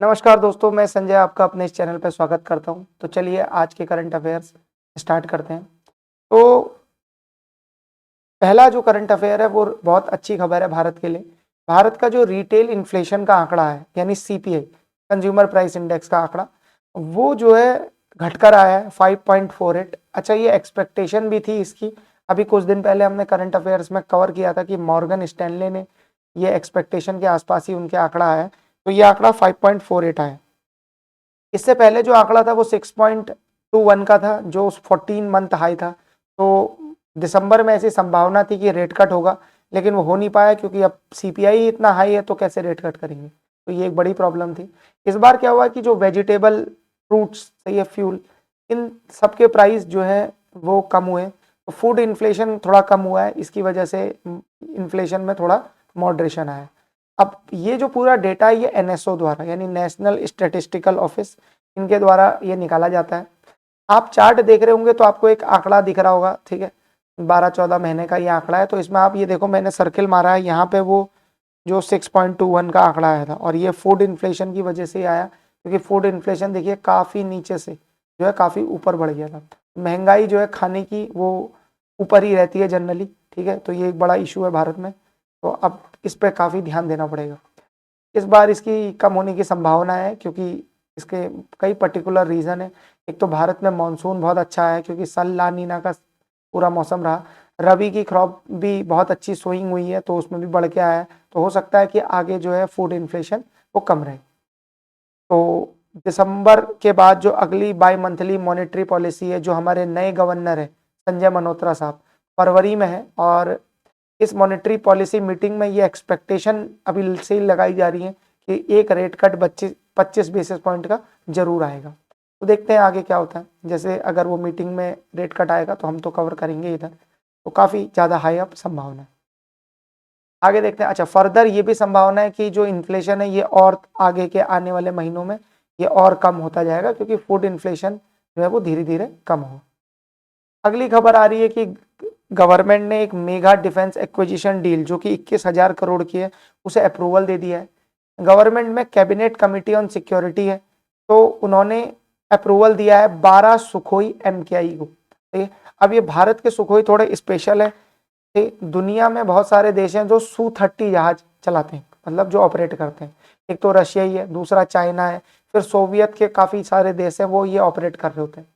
नमस्कार दोस्तों, मैं संजय आपका अपने इस चैनल पर स्वागत करता हूं। तो चलिए आज के करंट अफेयर्स स्टार्ट करते हैं। तो पहला जो करंट अफेयर है वो बहुत अच्छी खबर है भारत के लिए। भारत का जो रिटेल इन्फ्लेशन का आंकड़ा है यानी सीपीआई, कंज्यूमर प्राइस इंडेक्स का आंकड़ा, वो जो है घटकर आया है 5.48। अच्छा, ये एक्सपेक्टेशन भी थी इसकी। अभी कुछ दिन पहले हमने करंट अफेयर्स में कवर किया था कि मॉर्गन स्टैनले ने ये एक्सपेक्टेशन के आसपास ही उनके आंकड़ा आया है। तो ये आंकड़ा 5.48 आया। इससे पहले जो आंकड़ा था वो 6.21 का था, जो 14 मंथ हाई था। तो दिसंबर में ऐसी संभावना थी कि रेट कट होगा, लेकिन वो हो नहीं पाया क्योंकि अब सीपीआई इतना हाई है तो कैसे रेट कट करेंगे। तो ये एक बड़ी प्रॉब्लम थी। इस बार क्या हुआ कि जो वेजिटेबल, फ्रूट्स, सही है, फ्यूल, इन सबके प्राइस जो है वो कम हुए। तो फूड इन्फ्लेशन थोड़ा कम हुआ है, इसकी वजह से इन्फ्लेशन में थोड़ा मॉडरेशन आया। अब ये जो पूरा डेटा है ये एनएसओ द्वारा यानी नेशनल स्टैटिस्टिकल ऑफिस, इनके द्वारा ये निकाला जाता है। आप चार्ट देख रहे होंगे तो आपको एक आंकड़ा दिख रहा होगा, ठीक है, 12-14 महीने का ये आंकड़ा है। तो इसमें आप ये देखो, मैंने सर्किल मारा है यहाँ पे, वो जो 6.21 का आंकड़ा आया था, और ये फूड इन्फ्लेशन की वजह से ही आया, क्योंकि फूड इन्फ्लेशन देखिए काफ़ी नीचे से जो है काफ़ी ऊपर बढ़ गया था। महंगाई जो है खाने की वो ऊपर ही रहती है जनरली, ठीक है। तो ये एक बड़ा इशू है भारत में, तो अब इस पर काफ़ी ध्यान देना पड़ेगा। इस बार इसकी कम होने की संभावना है क्योंकि इसके कई पर्टिकुलर रीज़न है। एक तो भारत में मानसून बहुत अच्छा है क्योंकि सल ला नीना का पूरा मौसम रहा। रबी की क्रॉप भी बहुत अच्छी सोइंग हुई है तो उसमें भी बढ़ के आया है। तो हो सकता है कि आगे जो है फूड इन्फ्लेशन वो कम रहे। तो दिसंबर के बाद जो अगली बाई मंथली मॉनेटरी पॉलिसी है, जो हमारे नए गवर्नर है संजय मल्होत्रा साहब, फरवरी में है। और इस मॉनेटरी पॉलिसी मीटिंग में ये एक्सपेक्टेशन अभी से ही लगाई जा रही है कि एक रेट कट 25 बेसिस पॉइंट का जरूर आएगा। तो देखते हैं आगे क्या होता है। जैसे अगर वो मीटिंग में रेट कट आएगा तो हम तो कवर करेंगे इधर, तो काफ़ी ज़्यादा हाई अप संभावना है। आगे देखते हैं। अच्छा, फर्दर ये भी संभावना है कि जो इन्फ्लेशन है ये और आगे के आने वाले महीनों में ये और कम होता जाएगा क्योंकि फूड इन्फ्लेशन जो है वो धीरे धीरे कम हो। अगली खबर आ रही है कि गवर्नमेंट ने एक मेगा डिफेंस एक्विजिशन डील जो कि 21,000 करोड़ की है उसे अप्रूवल दे दिया है। गवर्नमेंट में कैबिनेट कमिटी ऑन सिक्योरिटी है, तो उन्होंने अप्रूवल दिया है 12 सुखोई एमकेआई को। ठीक है, अब ये भारत के सुखोई थोड़े स्पेशल है। दुनिया में बहुत सारे देश हैं जो Su-30 जहाज चलाते हैं, मतलब जो ऑपरेट करते हैं। एक तो रशिया ही है, दूसरा चाइना है, फिर सोवियत के काफ़ी सारे देश हैं वो ये ऑपरेट कर रहे होते हैं।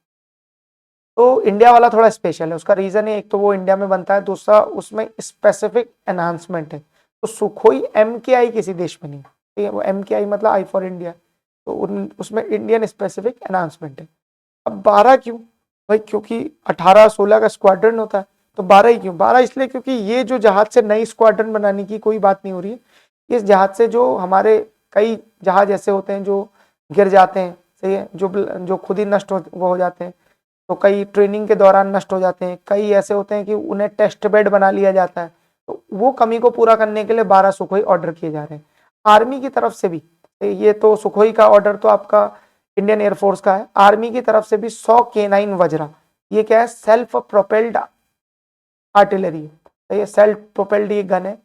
तो इंडिया वाला थोड़ा स्पेशल है। उसका रीज़न है, एक तो वो इंडिया में बनता है, दूसरा उसमें स्पेसिफिक एनहांसमेंट है। तो सुखोई एमकेआई किसी देश में नहीं, ठीक है। वो एमकेआई मतलब आई फॉर इंडिया, तो उसमें इंडियन स्पेसिफिक एनहांसमेंट है। अब 12 क्यों भाई? क्योंकि 18-16 का स्क्वाड्रन होता है, तो 12 ही क्यों? 12 इसलिए क्योंकि ये जो जहाज से नई स्क्वाड्रन बनाने की कोई बात नहीं हो रही है। इस जहाज से जो हमारे कई जहाज ऐसे होते हैं जो गिर जाते हैं, सही है, जो खुद ही नष्ट हो जाते हैं। तो कई ट्रेनिंग के दौरान नष्ट हो जाते हैं, कई ऐसे होते हैं कि उन्हें टेस्ट बेड बना लिया जाता है। तो वो कमी को पूरा करने के लिए 12 सुखोई ऑर्डर किए जा रहे हैं आर्मी की तरफ से भी। ये तो सुखोई का ऑर्डर तो आपका इंडियन एयरफोर्स का है, आर्मी की तरफ से भी 100 K9 वज्रा। ये क्या है? सेल्फ प्रोपेल्ड आर्टिलरी है। ये सेल्फ प्रोपेल्ड ये गन है।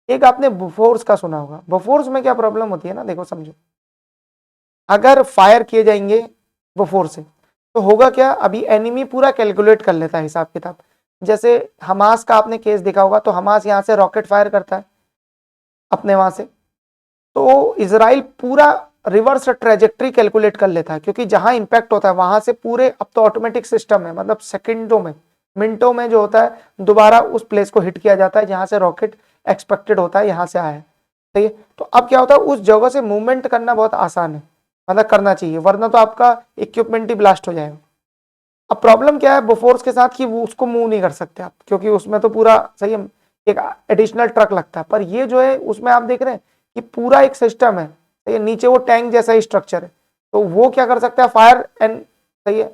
एक आपने बोफोर्स का सुना होगा। बोफोर्स में क्या प्रॉब्लम होती है ना, देखो समझो, अगर फायर किए जाएंगे बोफोर्स से तो होगा क्या? अभी एनिमी पूरा कैलकुलेट कर लेता है हिसाब किताब। जैसे हमास का आपने केस देखा होगा, तो हमास यहाँ से रॉकेट फायर करता है अपने वहां से, तो इसराइल पूरा रिवर्स ट्रेजेक्ट्री कैलकुलेट कर लेता है क्योंकि जहां इंपैक्ट होता है वहां से पूरे, अब तो ऑटोमेटिक सिस्टम है, मतलब सेकंडों में, मिनटों में जो होता है दोबारा उस प्लेस को हिट किया जाता है जहां से रॉकेट एक्सपेक्टेड होता है यहां से आया है। सही है। तो अब क्या होता है, उस जगह से मूवमेंट करना बहुत आसान है, मतलब करना चाहिए, वरना तो आपका इक्विपमेंट ही ब्लास्ट हो जाएगा। अब प्रॉब्लम क्या है बोफोर्स के साथ कि वो उसको मूव नहीं कर सकते आप, क्योंकि उसमें तो पूरा, सही है, एक एडिशनल ट्रक लगता है। पर ये जो है उसमें आप देख रहे हैं कि पूरा एक सिस्टम है, सही है, नीचे वो टैंक जैसा ही स्ट्रक्चर है। तो वो क्या कर सकता है? फायर एंड, सही है,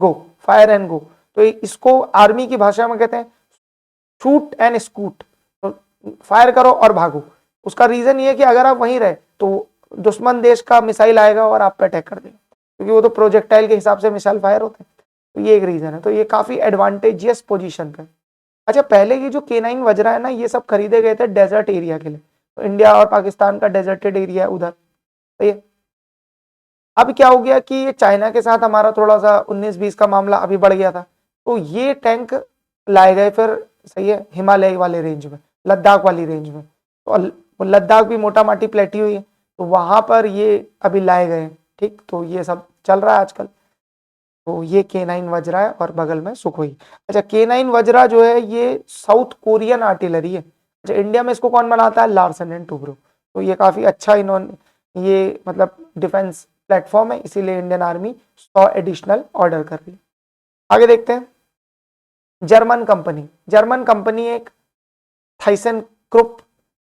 गो, फायर एंड गो। तो इसको आर्मी की भाषा में कहते हैं शूट एंड स्कूट। तो फायर करो और भागो। उसका रीजन ये है कि अगर आप वहीं रहे तो दुश्मन देश का मिसाइल आएगा और आप पे अटैक कर देगा, क्योंकि वो तो प्रोजेक्टाइल के हिसाब से मिसाइल फायर होते हैं। तो ये एक रीजन है। तो ये काफी एडवांटेजियस पोजीशन पे। अच्छा, पहले ये जो K9 वज्रा है ना, ये सब खरीदे गए थे डेजर्ट एरिया के लिए। तो इंडिया और पाकिस्तान का डेजर्टेड एरिया है उधर, सही है। अब क्या हो गया कि ये चाइना के साथ हमारा थोड़ा सा 19-20 का मामला अभी बढ़ गया था, तो ये टैंक लाए गए फिर, सही है, हिमालय वाले रेंज में, लद्दाख वाली रेंज में। तो लद्दाख भी मोटा माटी प्लेटी हुई है, तो वहां पर ये अभी लाए गए, ठीक। तो ये सब चल रहा है आजकल। तो ये K9 वज्रा है और बगल में सुखोई। अच्छा, K9 वज्रा जो है ये साउथ कोरियन आर्टिलरी है। अच्छा, इंडिया में इसको कौन बनाता है? Larsen and Toubro. तो ये काफी अच्छा इन्होंने ये मतलब डिफेंस प्लेटफॉर्म है, इसीलिए इंडियन आर्मी 100 एडिशनल ऑर्डर कर रही है। आगे देखते हैं, जर्मन कंपनी एक थाइसन क्रुप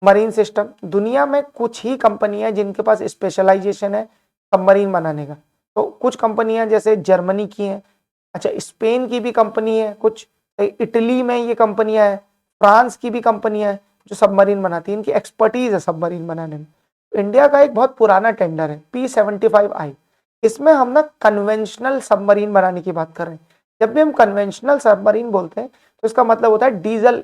मरीन सिस्टम। दुनिया में कुछ ही कंपनी है जिनके पास स्पेशलाइजेशन है सबमरीन बनाने का। तो कुछ कंपनियां जैसे जर्मनी की हैं, अच्छा स्पेन की भी कंपनी है, कुछ इटली में ये कंपनियां हैं, फ्रांस की भी कंपनियां हैं जो सबमरीन बनाती है, इनकी एक्सपर्टीज है सबमरीन बनाने में। इंडिया का एक बहुत पुराना टेंडर है P75I, इसमें हम ना कन्वेंशनल सबमरीन बनाने की बात कर रहे हैं। जब भी हम कन्वेंशनल सबमरीन बोलते हैं तो इसका मतलब होता है डीजल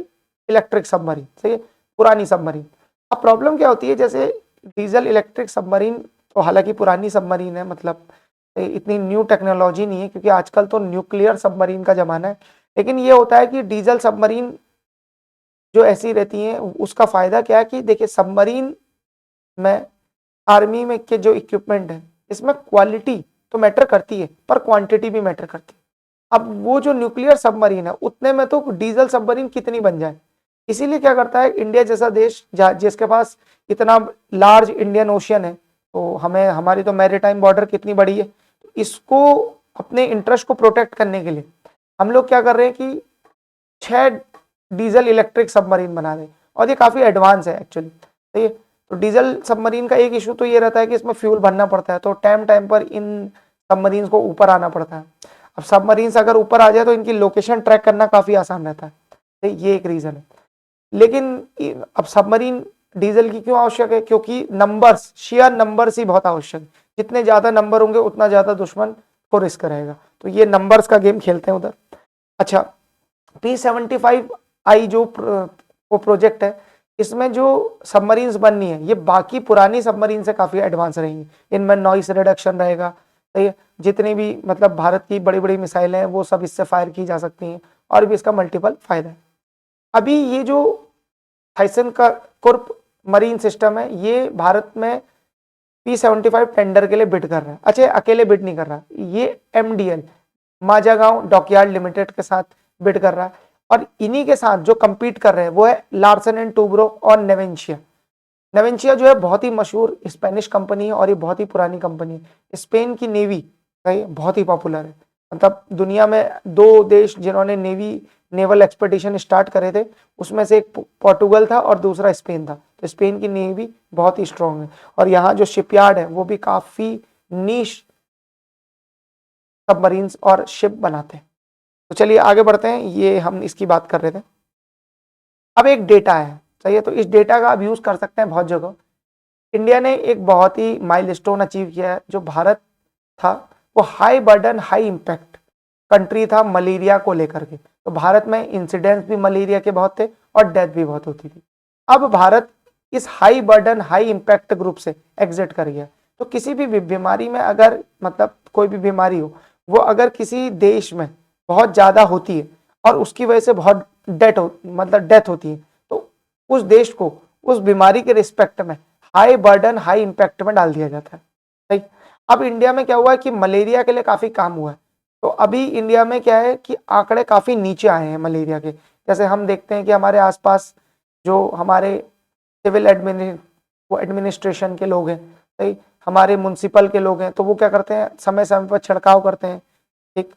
इलेक्ट्रिक सबमरीन, सही है, पुरानी सबमरीन। अब प्रॉब्लम क्या होती है, जैसे डीजल इलेक्ट्रिक सबमरीन तो हालांकि पुरानी सबमरीन है, मतलब इतनी न्यू टेक्नोलॉजी नहीं है, क्योंकि आजकल तो न्यूक्लियर सबमरीन का जमाना है। लेकिन ये होता है कि डीजल सबमरीन जो ऐसी रहती हैं उसका फायदा क्या है कि देखिए, सबमरीन में आर्मी में के जो इक्विपमेंट है इसमें क्वालिटी तो मैटर करती है पर क्वांटिटी भी मैटर करती है। अब वो जो न्यूक्लियर सबमरीन है उतने में तो डीजल सबमरीन कितनी बन जाए, इसीलिए क्या करता है इंडिया जैसा देश जिसके पास इतना लार्ज इंडियन ओशियन है, तो हमें हमारी तो मैरीटाइम बॉर्डर कितनी बड़ी है, तो इसको अपने इंटरेस्ट को प्रोटेक्ट करने के लिए हम लोग क्या कर रहे हैं कि 6 डीजल इलेक्ट्रिक सबमरीन बना रहे हैं, और ये काफी एडवांस है एक्चुअली। तो डीजल सबमरीन का एक इशू तो ये रहता है कि इसमें फ्यूल भरना पड़ता है, तो टाइम पर इन सबमरीन को ऊपर आना पड़ता है। अब सबमरीन अगर ऊपर आ जाए तो इनकी लोकेशन ट्रैक करना काफी आसान रहता है, तो ये एक रीजन है। लेकिन अब सबमरीन डीजल की क्यों आवश्यक है? क्योंकि नंबर्स, शेयर नंबर्स ही बहुत आवश्यक है। जितने ज्यादा नंबर होंगे उतना ज्यादा दुश्मन को रिस्क रहेगा, तो ये नंबर्स का गेम खेलते हैं उधर। अच्छा, P75I जो वो प्रोजेक्ट है, इसमें जो सबमरीन्स बननी है ये बाकी पुरानी सबमरीन से काफी एडवांस रहेंगी। इनमें नॉइस रिडक्शन रहेगा, सही है, जितनी भी मतलब भारत की बड़ी बड़ी मिसाइलें हैं वो सब इससे फायर की जा सकती हैं, और भी इसका मल्टीपल फायदा है। अभी ये जो थाइसन का कुर्प मरीन सिस्टम है ये भारत में P75 टेंडर के लिए बिड कर रहा है। अच्छा, अकेले बिड नहीं कर रहा, ये MDL माजागांव डॉकयार्ड लिमिटेड के साथ बिड कर रहा है, और इन्हीं के साथ जो कंपीट कर रहे हैं वो है लार्सन एंड टुब्रो और नेवेंशिया। नेवेंशिया जो है बहुत ही मशहूर स्पेनिश कंपनी है और ये बहुत ही पुरानी कंपनी है। स्पेन की नेवी बहुत ही पॉपुलर है, मतलब दुनिया में 2 देश जिन्होंने नेवल एक्सपेडिशन स्टार्ट करे थे, उसमें से एक पोर्टुगल था और दूसरा स्पेन था। तो स्पेन की नेवी बहुत ही स्ट्रांग है, और यहाँ जो शिपयार्ड है वो भी काफी नीश सबमरीन्स और शिप बनाते हैं। तो चलिए आगे बढ़ते हैं, ये हम इसकी बात कर रहे थे। अब एक डेटा है, सही है, तो इस डेटा का आप यूज कर सकते हैं बहुत जगह। इंडिया ने एक बहुत ही माइलस्टोन अचीव किया है। जो भारत था वो high burden high impact country था मलेरिया को लेकर के, तो भारत में इंसिडेंट्स भी मलेरिया के बहुत थे और डेथ भी बहुत होती थी। अब भारत इस high burden high impact group से एग्जिट कर गया। तो किसी भी बीमारी में अगर मतलब कोई भी बीमारी हो, वो अगर किसी देश में बहुत ज्यादा होती है और उसकी वजह से बहुत डेथ होती है, तो उस देश को उस बीमारी के रिस्पेक्ट में हाई बर्डन हाई इंपैक्ट में डाल दिया जाता है, सही। अब इंडिया में क्या हुआ है कि मलेरिया के लिए काफी काम हुआ है, तो अभी इंडिया में क्या है कि आंकड़े काफी नीचे आए हैं मलेरिया के। जैसे हम देखते हैं कि हमारे आसपास जो हमारे सिविल एडमिनिस्ट्रेशन के लोग हैं, सही, हमारे म्युनिसिपल के लोग हैं, तो वो क्या करते हैं समय समय पर छिड़काव करते हैं, ठीक,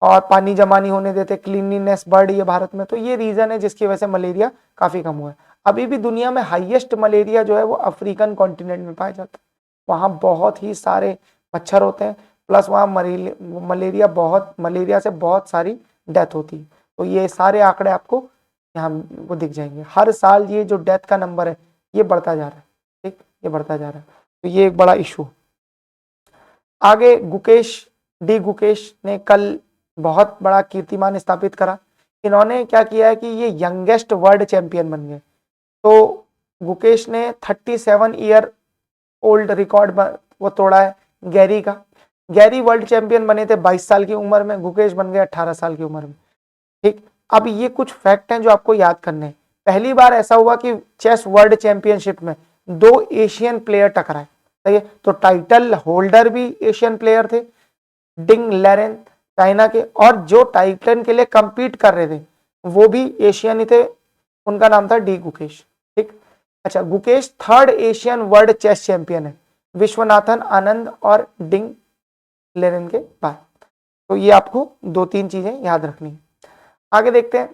और पानी जमा नहीं होने देते, क्लीनलीनेस बढ़ रही है भारत में। तो ये रीजन है जिसकी वजह से मलेरिया काफी कम हुआ है। अभी भी दुनिया में हाईएस्ट मलेरिया जो है वो अफ्रीकन कॉन्टिनेंट में पाया जाता है, वहाँ बहुत ही सारे मच्छर होते हैं, प्लस वहाँ मलेरिया से बहुत सारी डेथ होती है। तो ये सारे आंकड़े आपको यहाँ वो दिख जाएंगे। हर साल ये जो डेथ का नंबर है ये बढ़ता जा रहा है, ठीक, ये बढ़ता जा रहा है, तो ये एक बड़ा इशू। आगे गुकेश ने कल बहुत बड़ा कीर्तिमान स्थापित करा। इन्होंने क्या किया है कि ये यंगेस्ट वर्ल्ड चैंपियन बन गए। तो गुकेश ने 37 ईयर ओल्ड रिकॉर्ड वो तोड़ा है गैरी का। गैरी वर्ल्ड चैंपियन बने थे 22 साल की उम्र में, गुकेश बन गए 18 साल की उम्र में। ठीक, अब ये कुछ फैक्ट हैं जो आपको याद करने हैं। पहली बार ऐसा हुआ कि चेस वर्ल्ड चैंपियनशिप में 2 एशियन प्लेयर टकराए, सही है। तो टाइटल होल्डर भी एशियन प्लेयर थे, डिंग लेरेन चाइना के, और जो टाइटन के लिए कंपीट कर रहे थे वो भी एशियन ही थे, उनका नाम था डी गुकेश। ठीक, अच्छा, Gukesh 3rd Asian world chess champion है, विश्वनाथन आनंद और डिंग लेरेन के बाद। तो ये आपको 2-3 चीजें याद रखनी है। आगे देखते हैं,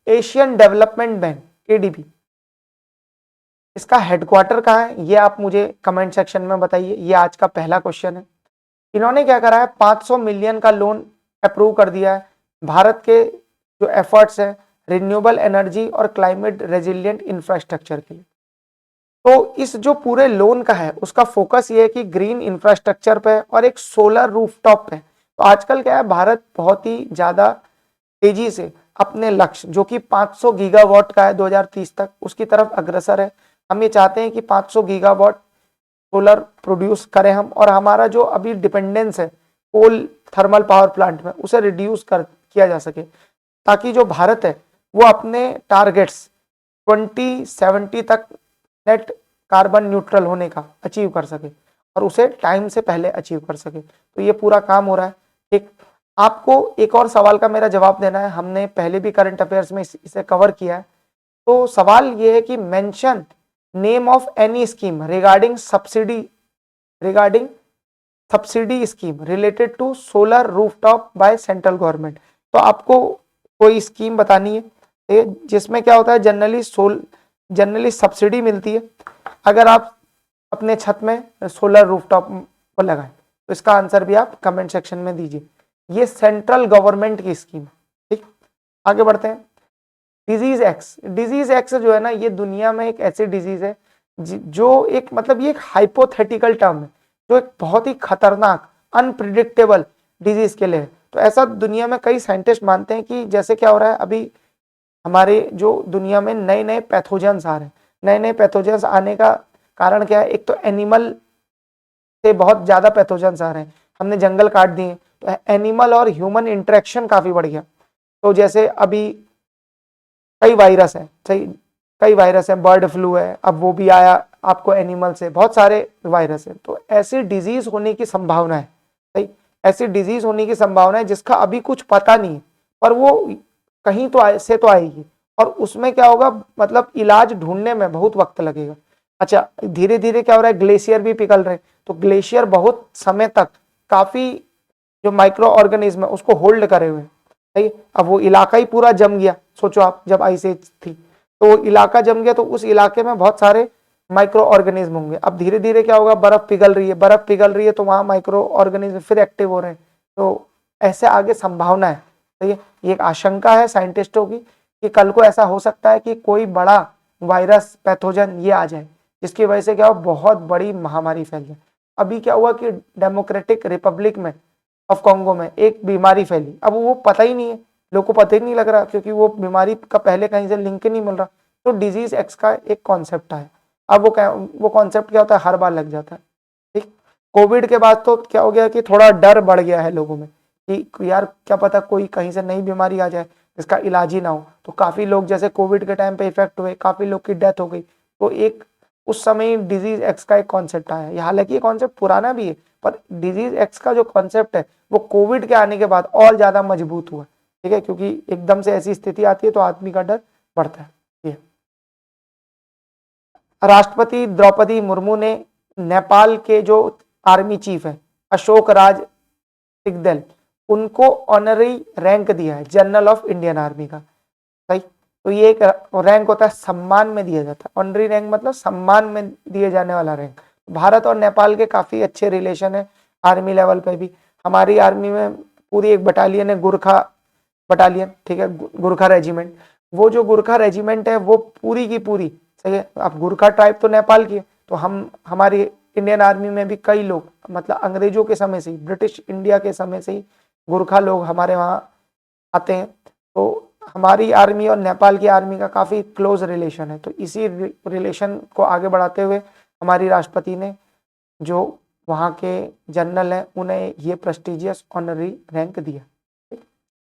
एशियन डेवलपमेंट बैंक एडीबी, इसका हेडक्वार्टर कहाँ है, ये आप मुझे कमेंट सेक्शन में बताइए। ये आज का पहला क्वेश्चन है। इन्होंने क्या करा है, 500 मिलियन का लोन अप्रूव कर दिया है भारत के जो एफर्ट्स है रिन्यूएबल एनर्जी और क्लाइमेट रेजिलिएंट इंफ्रास्ट्रक्चर के लिए। तो इस जो पूरे लोन का है उसका फोकस ये है कि ग्रीन इंफ्रास्ट्रक्चर पे और एक सोलर रूफटॉप पे। तो आजकल क्या है, भारत बहुत ही ज्यादा तेजी से अपने लक्ष्य जो कि 500 गीगावाट का है 2030 तक, उसकी तरफ अग्रसर है। हम ये चाहते हैं कि 500 गीगावाट सोलर प्रोड्यूस करें हम, और हमारा जो अभी डिपेंडेंस है कोल थर्मल पावर प्लांट में उसे रिड्यूस कर किया जा सके, ताकि जो भारत है वो अपने टारगेट्स 2070 तक नेट कार्बन न्यूट्रल होने का अचीव कर सके और उसे टाइम से पहले अचीव कर सके। तो ये पूरा काम हो रहा है। ठीक, आपको एक और सवाल का मेरा जवाब देना है, हमने पहले भी करंट अफेयर्स में इसे कवर किया है। तो सवाल ये है कि mention name of any scheme regarding subsidy scheme related to solar rooftop by central government. तो आपको कोई स्कीम बतानी है जिसमें क्या होता है, जनरली सब्सिडी मिलती है अगर आप अपने छत में सोलर रूफटॉप को लगाएं। तो इसका आंसर भी आप कमेंट सेक्शन में दीजिए। ये सेंट्रल गवर्नमेंट की स्कीम है। ठीक, आगे बढ़ते हैं। डिजीज एक्स जो है ना, ये दुनिया में एक ऐसी डिजीज है जो एक मतलब ये एक हाइपोथेटिकल टर्म है, जो एक बहुत ही खतरनाक अनप्रिडिक्टेबल डिजीज के लिए है। तो ऐसा दुनिया में कई साइंटिस्ट मानते हैं कि जैसे क्या हो रहा है अभी हमारे जो दुनिया में नए नए पैथोजेंस आ रहे हैं, नए नए पैथोजेंस आने का कारण क्या है, एक तो एनिमल से बहुत ज्यादा पैथोजेंस आ रहे हैं, हमने जंगल काट दिए, तो एनिमल और ह्यूमन इंटरेक्शन काफी बढ़ गया। तो जैसे अभी कई वायरस है, सही, कई वायरस है, बर्ड फ्लू है, अब वो भी आया आपको एनिमल से, बहुत सारे वायरस है। तो ऐसी डिजीज होने की संभावना है, सही, ऐसी डिजीज होने की संभावना है जिसका अभी कुछ पता नहीं है, पर वो कहीं तो से तो आएगी, और उसमें क्या होगा, मतलब इलाज ढूंढने में बहुत वक्त लगेगा। अच्छा, धीरे धीरे क्या हो रहा है, ग्लेशियर भी पिघल रहे हैं, तो ग्लेशियर बहुत समय तक काफी जो माइक्रो ऑर्गेनिज्म है उसको होल्ड करे हुए, सही। अब वो इलाका ही पूरा जम गया, सोचो आप, जब आइस एज थी तो वो इलाका जम गया, तो उस इलाके में बहुत सारे माइक्रो ऑर्गेनिज्म होंगे। अब धीरे धीरे क्या होगा, बर्फ पिघल रही है तो वहां माइक्रो ऑर्गेनिज्म फिर एक्टिव हो रहे हैं। तो ऐसे आगे संभावना है, सही है। ये एक आशंका है साइंटिस्टों की कि कल को ऐसा हो सकता है कि कोई बड़ा वायरस पैथोजन ये आ जाए जिसकी वजह से क्या हो, बहुत बड़ी महामारी फैल जाए। अभी क्या हुआ कि डेमोक्रेटिक रिपब्लिक में ऑफ कॉन्गो में एक बीमारी फैली, अब वो पता ही नहीं है, लोगों को पता ही नहीं लग रहा क्योंकि वो बीमारी का पहले कहीं से लिंक ही नहीं मिल रहा। तो डिजीज एक्स का एक कॉन्सेप्ट है। अब वो कॉन्सेप्ट क्या होता है, हर बार लग जाता है। ठीक, कोविड के बाद तो क्या हो गया कि थोड़ा डर बढ़ गया है लोगों में कि यार क्या पता कोई कहीं से नई बीमारी आ जाए जिसका इलाज ही ना हो। तो काफी लोग जैसे कोविड के टाइम पे इफेक्ट हुए, काफी लोग की डेथ हो गई। तो एक उस समय डिजीज एक्स का एक कॉन्सेप्ट आया है। हालांकि ये कॉन्सेप्ट पुराना भी है, पर डिजीज एक्स का जो कॉन्सेप्ट है वो कोविड के आने के बाद और ज्यादा मजबूत हुआ। ठीक है, क्योंकि एकदम से ऐसी स्थिति आती है तो आदमी का डर बढ़ता है। ये राष्ट्रपति द्रौपदी मुर्मू ने नेपाल के जो आर्मी चीफ है अशोक राज सिगदेल, उनको ऑनररी रैंक दिया है जनरल ऑफ इंडियन आर्मी का, सही। तो ये एक रैंक होता है, सम्मान में दिया जाता है। ऑनररी रैंक मतलब सम्मान में दिए जाने वाला रैंक। भारत और नेपाल के काफी अच्छे रिलेशन है आर्मी लेवल पे भी। हमारी आर्मी में पूरी एक बटालियन है, गुरखा बटालियन, ठीक है, गुरखा रेजिमेंट। वो जो गुरखा रेजिमेंट है वो पूरी की पूरी, सही है। अब गुरखा ट्राइब तो नेपाल की है, तो हम हमारी इंडियन आर्मी में भी कई लोग, मतलब अंग्रेजों के समय से ही, ब्रिटिश इंडिया के समय से ही गुरखा लोग हमारे वहाँ आते हैं। तो हमारी आर्मी और नेपाल की आर्मी का काफी क्लोज रिलेशन है। तो इसी रिलेशन को आगे बढ़ाते हुए हमारी राष्ट्रपति ने जो वहाँ के जनरल हैं, उन्हें ये प्रेस्टिजियस ऑनरी रैंक दिया।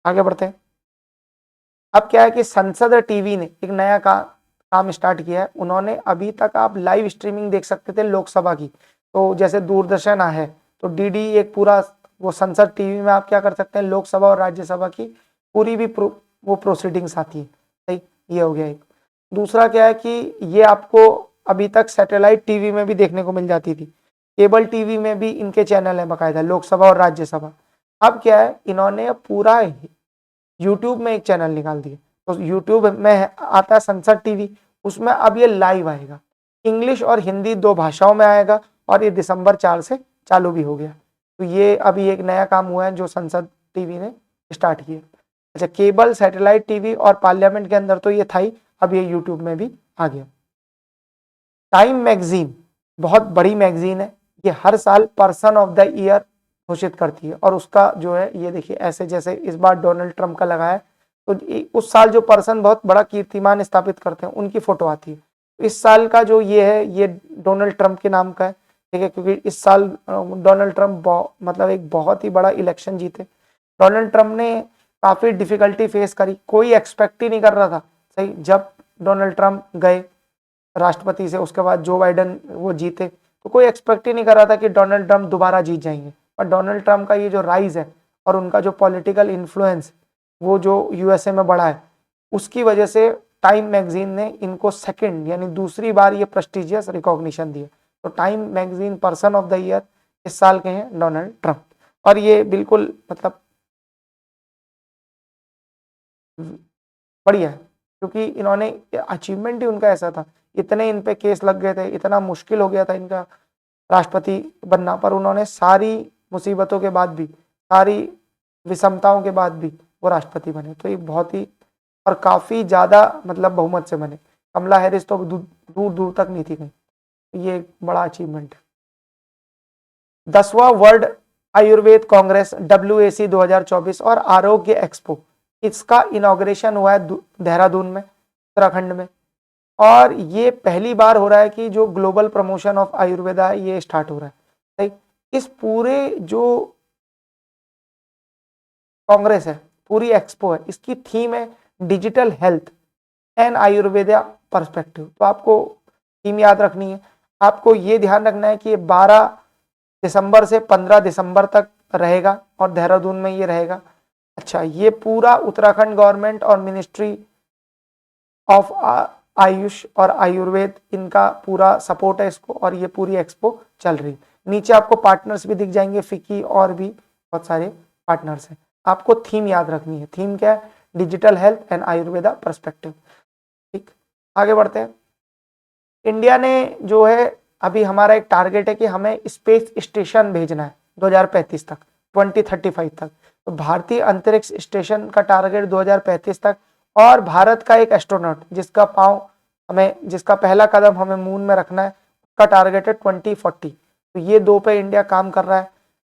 आगे बढ़ते हैं। अब क्या है कि संसद टीवी ने एक नया काम स्टार्ट किया है। उन्होंने, अभी तक आप लाइव स्ट्रीमिंग देख सकते थे लोकसभा की, तो जैसे दूरदर्शन है तो डीडी एक पूरा वो संसद टीवी में आप क्या कर सकते हैं, लोकसभा और राज्यसभा की पूरी भी वो प्रोसीडिंग्स आती है। सही, ये हो गया एक। दूसरा क्या है कि ये आपको अभी तक सैटेलाइट टीवी में भी देखने को मिल जाती थी, केबल टीवी में भी इनके चैनल है बाकायदा, लोकसभा और राज्यसभा। अब क्या है, इन्होंने पूरा यूट्यूब में एक चैनल निकाल दिया, तो यूट्यूब में आता है संसद टीवी, उसमें अब ये लाइव आएगा, इंग्लिश और हिंदी 2 भाषाओं में आएगा, और ये दिसंबर 4 से चालू भी हो गया। तो ये अभी एक नया काम हुआ है जो संसद टीवी ने स्टार्ट किया। अच्छा, केबल, सैटेलाइट टीवी और पार्लियामेंट के अंदर तो ये था ही, अब ये यूट्यूब में भी आ गया। टाइम मैगजीन बहुत बड़ी मैगजीन है, ये हर साल पर्सन ऑफ द ईयर घोषित करती है, और उसका जो है ये देखिए ऐसे, जैसे इस बार डोनाल्ड ट्रंप का लगा है, तो उस साल जो पर्सन बहुत बड़ा कीर्तिमान स्थापित करते हैं उनकी फोटो आती है। इस साल का जो ये है, ये डोनाल्ड ट्रंप के नाम का है, ठीक है, क्योंकि इस साल डोनाल्ड ट्रंप मतलब एक बहुत ही बड़ा इलेक्शन जीते। डोनाल्ड ट्रंप ने काफी डिफिकल्टी फेस करी, कोई एक्सपेक्ट ही नहीं कर रहा था। सही, जब डोनाल्ड ट्रंप गए राष्ट्रपति से, उसके बाद जो बाइडन वो जीते, तो कोई एक्सपेक्ट ही नहीं कर रहा था कि डोनाल्ड ट्रंप दोबारा जीत जाएंगे। और डोनाल्ड ट्रंप का ये जो राइज है और उनका जो पॉलिटिकल इन्फ्लुएंस वो जो यूएसए में बढ़ा है, उसकी वजह से टाइम मैगजीन ने इनको सेकंड यानी दूसरी बार ये प्रेस्टिजियस रिकॉग्निशन दिया। तो time magazine person of the year इस साल के हैं डोनाल्ड ट्रंप, और ये बिल्कुल मतलब बढ़िया है, क्योंकि इन्होंने अचीवमेंट ही उनका ऐसा था, इतने इन पे केस लग गए थे, इतना मुश्किल हो गया था इनका राष्ट्रपति बनना, पर उन्होंने सारी मुसीबतों के बाद भी, सारी विषमताओं के बाद भी वो राष्ट्रपति बने। तो ये बहुत ही, और काफी ज्यादा मतलब बहुमत से बने। कमला हैरिस तो दूर दूर तक नहीं थी कहीं। ये एक बड़ा अचीवमेंट है। 10वां वर्ल्ड आयुर्वेद कांग्रेस WAC 2024 और आरोग्य एक्सपो, इसका इनॉग्रेशन हुआ है देहरादून में, उत्तराखंड में, और ये पहली बार हो रहा है कि जो ग्लोबल प्रमोशन ऑफ आयुर्वेदा है ये स्टार्ट हो रहा है। इस पूरे जो कांग्रेस है, पूरी एक्सपो है, इसकी थीम है digital health and Ayurveda perspective. तो आपको थीम याद रखनी है, आपको ये ध्यान रखना है कि ये 12 दिसंबर से 15 दिसंबर तक रहेगा और देहरादून में ये रहेगा। अच्छा, ये पूरा उत्तराखंड गवर्नमेंट और मिनिस्ट्री ऑफ आयुष और आयुर्वेद, इनका पूरा सपोर्ट है इसको, और ये पूरी एक्सपो चल रही। नीचे आपको पार्टनर्स भी दिख जाएंगे, फिकी और भी बहुत सारे पार्टनर्स हैं। आपको थीम याद रखनी है, थीम क्या है, digital health and Ayurveda perspective. ठीक, आगे बढ़ते हैं। इंडिया ने जो है, अभी हमारा एक टारगेट है कि हमें स्पेस स्टेशन भेजना है 2035 तक, 2035 तक। तो भारतीय अंतरिक्ष स्टेशन का टारगेट 2035 तक, और भारत का एक एस्ट्रोनॉट जिसका पहला कदम हमें मून में रखना है, उसका टारगेट है 2040। तो ये 2 पे इंडिया काम कर रहा है।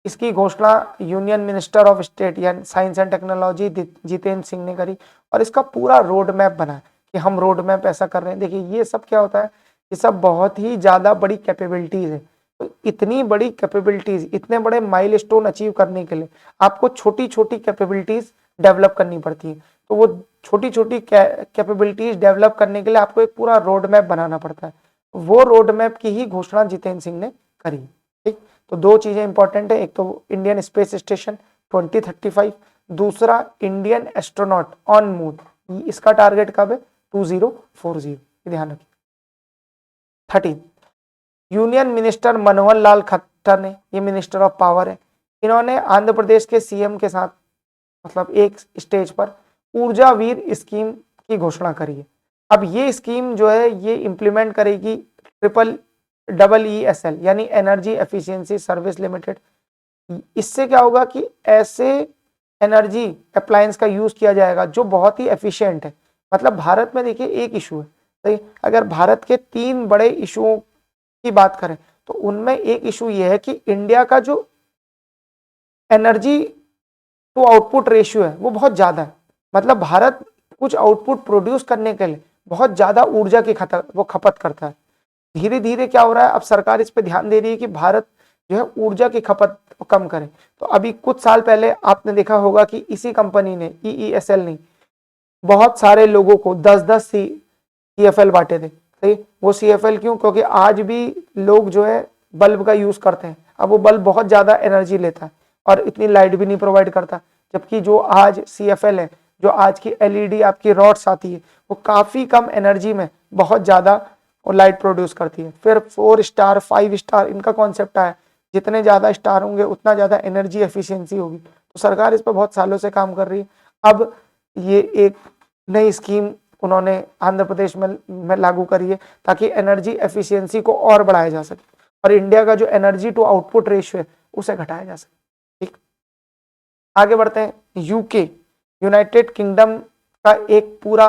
इसकी घोषणा यूनियन मिनिस्टर ऑफ स्टेट यानी science and technology Jitendra Singh ने करी, और इसका पूरा रोड मैप बना है कि हम रोड मैप ऐसा कर रहे हैं। देखिए ये सब क्या होता है, ये सब बहुत ही ज्यादा बड़ी कैपेबिलिटीज है। तो इतनी बड़ी कैपेबिलिटीज, इतने बड़े माइलस्टोन अचीव करने के लिए आपको छोटी छोटी कैपेबिलिटीज डेवलप करनी पड़ती है। तो वो छोटी छोटी कैपेबिलिटीज डेवलप करने के लिए आपको एक पूरा रोड मैप बनाना पड़ता है। वो रोड मैप की ही घोषणा जितेंद्र सिंह ने करी। ठीक, तो 2 चीजें इंपॉर्टेंट है, एक तो इंडियन स्पेस स्टेशन 2035, दूसरा इंडियन एस्ट्रोनॉट ऑन मून, इसका टारगेट कब है, 2040। ध्यान रखिए। 13 यूनियन मिनिस्टर मनोहर लाल खट्टर ने, ये मिनिस्टर ऑफ पावर है, इन्होंने आंध्र प्रदेश के सीएम के साथ मतलब एक स्टेज पर ऊर्जा वीर स्कीम की घोषणा करी है। अब ये स्कीम जो है ये इंप्लीमेंट करेगी EESL यानी एनर्जी एफिशिएंसी सर्विस लिमिटेड। इससे क्या होगा कि ऐसे एनर्जी अप्लायंस का यूज किया जाएगा जो बहुत ही एफिशिएंट है। मतलब भारत में देखिए एक इशू है, तो अगर भारत के 3 बड़े इशुओं की बात करें तो उनमें एक इशू ये है कि इंडिया का जो एनर्जी टू आउटपुट रेशियो है वो बहुत ज्यादा है। मतलब भारत कुछ आउटपुट प्रोड्यूस करने के लिए बहुत ज्यादा ऊर्जा की खपत करता है। धीरे धीरे क्या हो रहा है, अब सरकार इस पे ध्यान दे रही है कि भारत जो है ऊर्जा की खपत कम करें। तो अभी कुछ साल पहले आपने देखा होगा कि इसी कंपनी ने EESL ने बहुत सारे लोगों को 10-10 CFL बांटे थे। सही, वो CFL क्यों? क्योंकि आज भी लोग जो है बल्ब का यूज करते हैं। अब वो बल्ब बहुत ज्यादा एनर्जी लेता है और इतनी लाइट भी नहीं प्रोवाइड करता, जबकि जो आज CFL है, जो आज की LED आपकी रॉड्स आती है, वो काफी कम एनर्जी में बहुत ज्यादा लाइट प्रोड्यूस करती है। फिर 4 स्टार 5 स्टार इनका कॉन्सेप्ट आया, जितने ज्यादा स्टार होंगे उतना ज्यादा एनर्जी एफिशिएंसी होगी। तो सरकार इस पर बहुत सालों से काम कर रही है। अब ये एक नई स्कीम उन्होंने आंध्र प्रदेश में लागू करी है ताकि एनर्जी एफिशिएंसी को और बढ़ाया जा सके और इंडिया का जो एनर्जी टू आउटपुट रेशियो है उसे घटाया जा सके। ठीक, आगे बढ़ते हैं। यूके, यूनाइटेड किंगडम का एक पूरा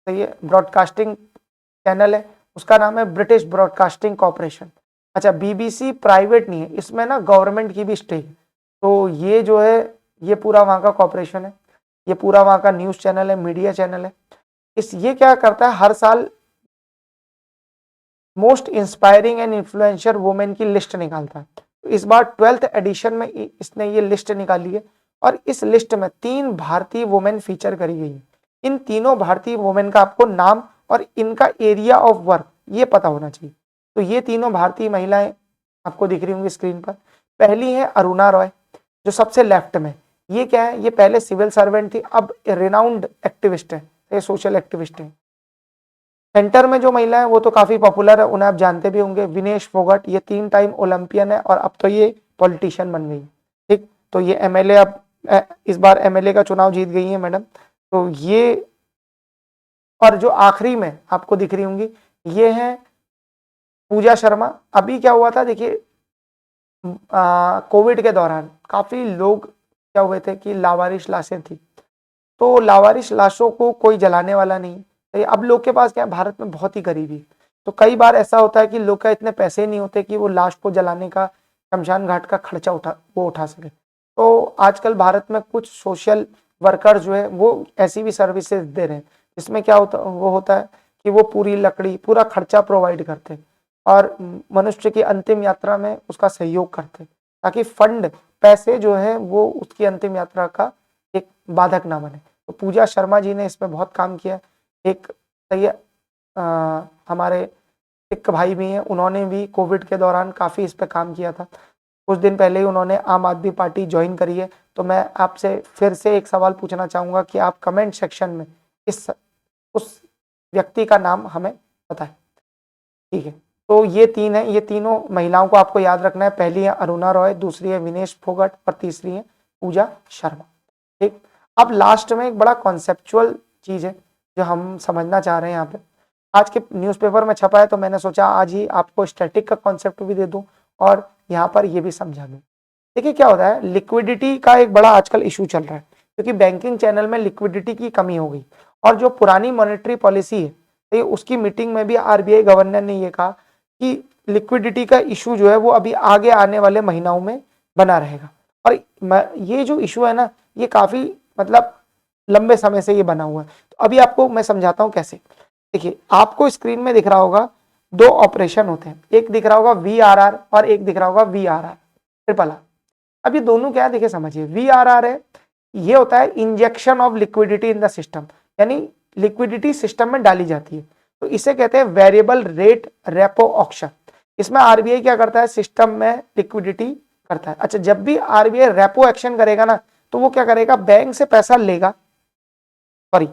ब्रॉडकास्टिंग चैनल है, उसका नाम है ब्रिटिश ब्रॉडकास्टिंग कॉर्पोरेशन। अच्छा, BBC प्राइवेट नहीं है, इसमें ना गवर्नमेंट की भी स्टेक है। तो ये जो है ये पूरा वहां का कॉर्पोरेशन है, ये पूरा वहां का न्यूज चैनल है, मीडिया चैनल है। ये क्या करता है, हर साल most inspiring and influential women की लिस्ट निकालता है। तो इस बार 12th एडिशन में इसने ये लिस्ट निकाली है और इस लिस्ट में 3 भारतीय वुमेन फीचर करी गई है। इन तीनों भारतीय वुमेन का आपको नाम और इनका एरिया ऑफ वर्क ये पता होना चाहिए। तो ये तीनों भारतीय महिलाएं आपको दिख रही होंगी स्क्रीन पर। पहली है अरुणा रॉय, जो सबसे लेफ्ट में। ये क्या है, ये पहले सिविल सर्वेंट थी, अब रिनाउंड एक्टिविस्ट है, ये सोशल एक्टिविस्ट है। सेंटर में जो महिला है वो तो काफी पॉपुलर है, उन्हें आप जानते भी होंगे, विनेश फोगट। ये 3 टाइम ओलंपियन है और अब तो ये पॉलिटिशियन बन गई। ठीक, तो ये MLA, अब इस बार MLA का चुनाव जीत गई है मैडम। तो ये, और जो आखिरी में आपको दिख रही होंगी ये है पूजा शर्मा। अभी क्या हुआ था देखिए, कोविड के दौरान काफी लोग क्या हुए थे कि लावारिश लाशें थी, तो लावारिश लाशों को कोई जलाने वाला नहीं। तो अब लोग के पास क्या है, भारत में बहुत ही गरीबी, तो कई बार ऐसा होता है कि लोग का इतने पैसे नहीं होते कि वो लाश को जलाने का, शमशान घाट का खर्चा उठा सके। तो आजकल भारत में कुछ सोशल वर्कर जो है वो ऐसी भी सर्विसेज दे रहे हैं, जिसमें क्या होता है कि वो पूरी लकड़ी, पूरा खर्चा प्रोवाइड करते हैं और मनुष्य की अंतिम यात्रा में उसका सहयोग करते हैं, ताकि फंड, पैसे जो है वो उसकी अंतिम यात्रा का एक बाधक ना बने। तो पूजा शर्मा जी ने इसमें बहुत काम किया। एक सही हमारे सिख भाई भी हैं, उन्होंने भी कोविड के दौरान काफ़ी इस पर काम किया था। कुछ दिन पहले ही उन्होंने आम आदमी पार्टी ज्वाइन करी है। तो मैं आपसे फिर से एक सवाल पूछना चाहूँगा कि आप कमेंट सेक्शन में उस व्यक्ति का नाम हमें बताएं। ठीक है, तो ये 3 है, ये तीनों महिलाओं को आपको याद रखना है। पहली है अरुणा रॉय, दूसरी है विनेश फोगट और तीसरी है पूजा शर्मा। ठीक, अब लास्ट में एक बड़ा कॉन्सेप्चुअल चीज़ है जो हम समझना चाह रहे हैं। यहाँ पे आज के न्यूज़पेपर में छपा है, तो मैंने सोचा आज ही आपको स्टैटिक का कॉन्सेप्ट भी दे दूं और यहाँ पर ये भी समझा दूं। देखिए क्या होता है, लिक्विडिटी का एक बड़ा आजकल इशू चल रहा है, क्योंकि बैंकिंग चैनल में लिक्विडिटी की कमी हो गई। और जो पुरानी मॉनेटरी पॉलिसी है, तो उसकी मीटिंग में भी RBI गवर्नर ने ये कहा कि लिक्विडिटी का इशू जो है वो अभी आगे आने वाले महीनों में बना रहेगा। और ये जो इशू है ना, ये काफ़ी मतलब लंबे समय से ये बना हुआ है। तो अभी आपको मैं समझाता हूँ कैसे। देखिए, आपको स्क्रीन में दिख रहा होगा 2 ऑपरेशन होते हैं, एक दिख रहा होगा VRR और एक दिख रहा होगा VRR, ट्रिपल आर। अब ये दोनों क्या है देखिए, समझिए। VRR है, ये होता है injection of liquidity in the system, यानी लिक्विडिटी सिस्टम में डाली जाती है। तो इसे कहते हैं वेरिएबल रेट रेपो ऑक्शन। इसमें RBI क्या करता है, सिस्टम में लिक्विडिटी करता है। अच्छा, जब भी RBI रेपो एक्शन करेगा ना, तो वो क्या करेगा, बैंक से पैसा लेगा, सॉरी,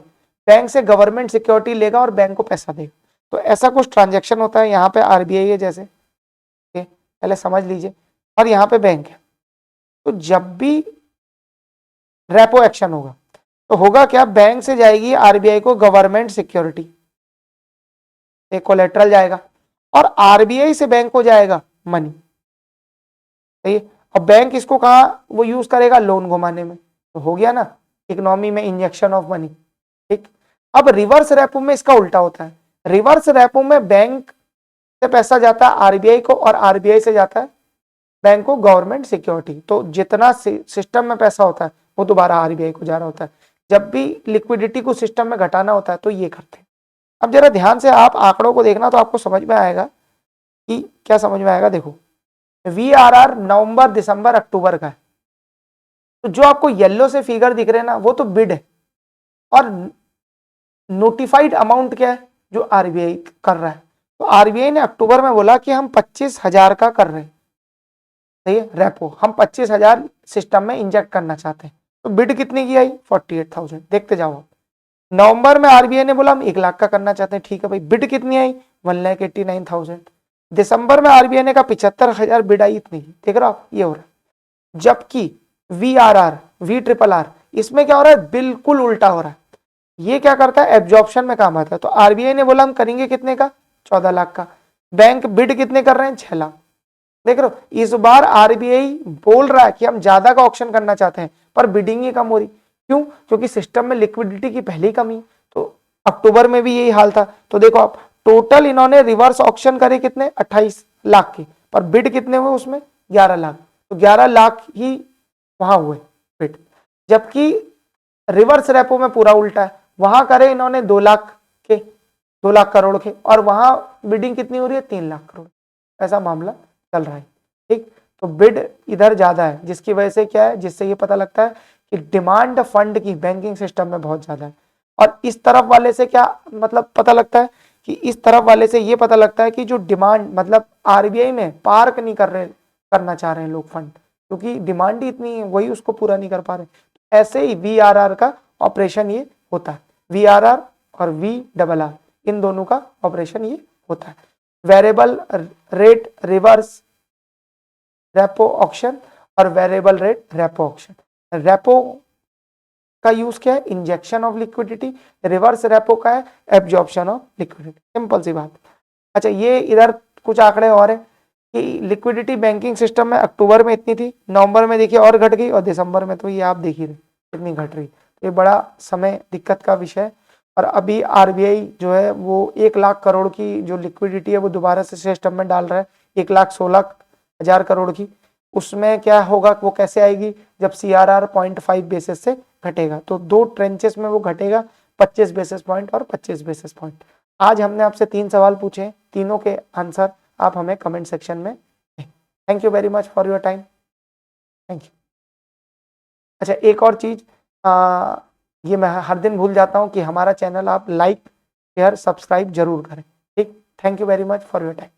बैंक से गवर्नमेंट सिक्योरिटी लेगा और बैंक को पैसा देगा। तो ऐसा कुछ ट्रांजैक्शन होता है। यहाँ पे RBI है जैसे, पहले समझ लीजिए, और यहाँ पे बैंक है। तो जब भी रेपो एक्शन होगा तो होगा क्या, बैंक से जाएगी RBI को गवर्नमेंट सिक्योरिटी, एक कोलेट्रल जाएगा, और RBI से बैंक को जाएगा मनी। सही, और बैंक इसको कहाँ वो यूज करेगा, लोन घुमाने में। तो हो गया ना, इकोनॉमी में इंजेक्शन ऑफ मनी। ठीक, अब रिवर्स रेपो में इसका उल्टा होता है। रिवर्स रेपो में बैंक से पैसा जाता है RBI को और RBI से जाता है बैंक को गवर्नमेंट सिक्योरिटी। तो जितना सिस्टम में पैसा होता है वो दोबारा RBI को जा रहा होता है। जब भी लिक्विडिटी को सिस्टम में घटाना होता है तो ये करते हैं। अब जरा ध्यान से आप आंकड़ों को देखना, तो आपको समझ में आएगा कि क्या समझ में आएगा। देखो, VRR नवंबर दिसंबर अक्टूबर का है। तो जो आपको येलो से फिगर दिख रहे हैं ना, वो तो बिड है, और नोटिफाइड अमाउंट क्या है जो आरबीआई कर रहा है। तो आरबीआई ने अक्टूबर में बोला कि हम 25,000 का कर रहे हैं, सही है, रेपो हम 25,000 सिस्टम में इंजेक्ट करना चाहते हैं। तो बिड कितनी की आई 48,000, देखते जाओ। नवंबर में आरबीआई ने बोला हम 1 लाख का करना चाहते हैं, ठीक है भाई, बिड कितनी आई 1,89,000। दिसंबर में आरबीआई ने कहा 75,000 बिड आई, इतनी, देख रहे हो आप, ये हो रहा है। जबकि VRR VRRR इसमें क्या हो रहा है, बिल्कुल उल्टा हो रहा है। ये क्या करता है, एब्जॉर्प्शन में काम आता है। तो आरबीआई ने बोला हम करेंगे कितने का, 14 लाख का। बैंक बिड कितने कर रहे हैं, 6 लाख। देख रहे हो, इस बार आरबीआई बोल रहा है कि हम ज्यादा का ऑक्शन करना चाहते हैं, पर बिडिंग ही कम हो रही। क्यों, क्योंकि सिस्टम में लिक्विडिटी की पहली कमी। तो अक्टूबर में भी यही हाल था। तो देखो आप, टोटल इन्होंने रिवर्स ऑक्शन करे कितने, 28 लाख के, पर बिड कितने हुए उसमें, 11 लाख। तो 11 लाख ही वहां हुए बिड। जबकि रिवर्स रेपो में पूरा उल्टा है, वहां करे इन्होंने 2 लाख के, 2 लाख करोड़ के, और वहां बिडिंग कितनी हो रही है, 3 लाख करोड़। ऐसा मामला चल रहा है, ठीक। तो बिड इधर ज्यादा है, जिसकी वजह से क्या है, जिससे ये पता लगता है कि डिमांड फंड की बैंकिंग सिस्टम में बहुत ज्यादा है। और इस तरफ वाले से क्या मतलब पता लगता है, कि इस तरफ वाले से ये पता लगता है कि जो डिमांड मतलब आरबीआई में पार्क नहीं करना चाह रहे हैं लोग फंड, क्योंकि डिमांड ही इतनी है, वही उसको पूरा नहीं कर पा रहे। ऐसे ही VRR का ऑपरेशन ये होता है। VRR और VRR इन दोनों का ऑपरेशन ये होता है। Variable rate reverse repo auction और variable rate repo auction. Repo का यूज क्या है, injection of liquidity. Reverse repo का है एब्जॉर्प्शन ऑफ लिक्विडिटी, सिंपल सी बात। अच्छा, ये इधर कुछ आंकड़े और है कि लिक्विडिटी बैंकिंग सिस्टम में अक्टूबर में इतनी थी, नवंबर में देखिए और घट गई, और दिसंबर में तो ये आप देख ही रहे कितनी घट रही। तो ये बड़ा समय दिक्कत का विषय है। और अभी आरबीआई जो है वो 1 लाख करोड़ की जो लिक्विडिटी है वो दोबारा से सिस्टम में डाल रहा है, 1,16,000 करोड़ की। उसमें क्या होगा, वो कैसे आएगी, जब CRR 0.5 बेसिस से घटेगा। तो 2 ट्रेंचेस में वो घटेगा, 25 बेसिस पॉइंट और 25 बेसिस पॉइंट। आज हमने आपसे 3 सवाल पूछे, तीनों के आंसर आप हमें कमेंट सेक्शन में। Thank you very much for your time, thank you. अच्छा, एक और चीज, ये मैं हर दिन भूल जाता हूँ कि हमारा चैनल आप लाइक शेयर सब्सक्राइब जरूर करें, ठीक। Thank you very much for your time.